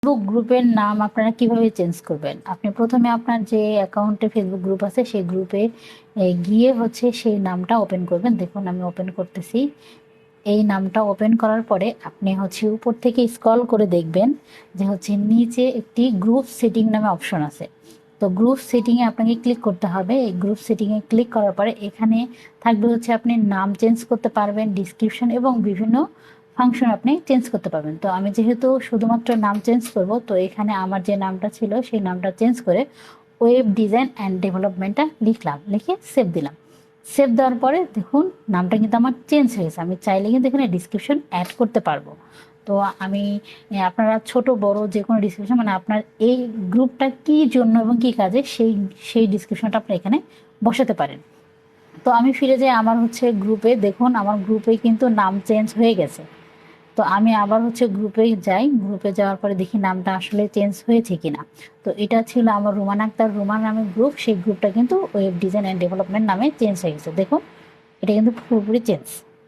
Facebook গ্রুপের নাম আপনারা কিভাবে চেঞ্জ করবেন? আপনি প্রথমে আপনার যে অ্যাকাউন্টে ফেসবুক গ্রুপ আছে সেই গ্রুপে গিয়ে সেই নামটা ওপেন করবেন। দেখুন আমি ওপেন করতেছি। এই নামটা ওপেন করার পরে আপনি উপর থেকে স্ক্রল করে দেখবেন যে নিচে একটি গ্রুপ সেটিং নামে অপশন আছে। তো গ্রুপ সেটিংয়ে আপনাকে ক্লিক করতে হবে। এই গ্রুপ সেটিংয়ে ক্লিক করার পরে এখানে থাকবে আপনি নাম চেঞ্জ করতে পারবেন, ডিসক্রিপশন এবং বিভিন্ন ফাংশন আপনি চেঞ্জ করতে পারবেন। তো আমি যেহেতু শুধুমাত্র নাম চেঞ্জ করব, তো এখানে আমার যে নামটা ছিল সেই নামটা চেঞ্জ করে ওয়েব ডিজাইন অ্যান্ড ডেভেলপমেন্টটা লিখলাম, লিখে সেভ দিলাম। সেভ দেওয়ার পরে দেখুন নামটা কিন্তু আমার চেঞ্জ হয়ে গেছে। আমি চাইলে কিন্তু এখানে ডিসক্রিপশন অ্যাড করতে পারবো। তো আমি আপনারা ছোট বড় যে কোনো ডিসক্রিপশন, মানে আপনার এই গ্রুপটা কী জন্য এবং কী কাজে সেই সেই ডিসক্রিপশনটা আপনি এখানে বসাতে পারেন। তো আমি ফিরে যাই আমার গ্রুপে। দেখুন আমার গ্রুপে কিন্তু নাম চেঞ্জ হয়ে গেছে। তো আমি আবার গ্রুপে যাই। গ্রুপে যাওয়ার পরে দেখি নামটা আসলে চেঞ্জ হয়েছে কিনা। তো এটা ছিল আমার রুমান আক্তার রুমান নামের গ্রুপ। সেই গ্রুপটা কিন্তু ওয়েব ডিজাইন অ্যান্ড ডেভেলপমেন্ট নামে চেঞ্জ হয়ে গেছে। দেখুন এটা কিন্তু পুরোপুরি চেঞ্জ।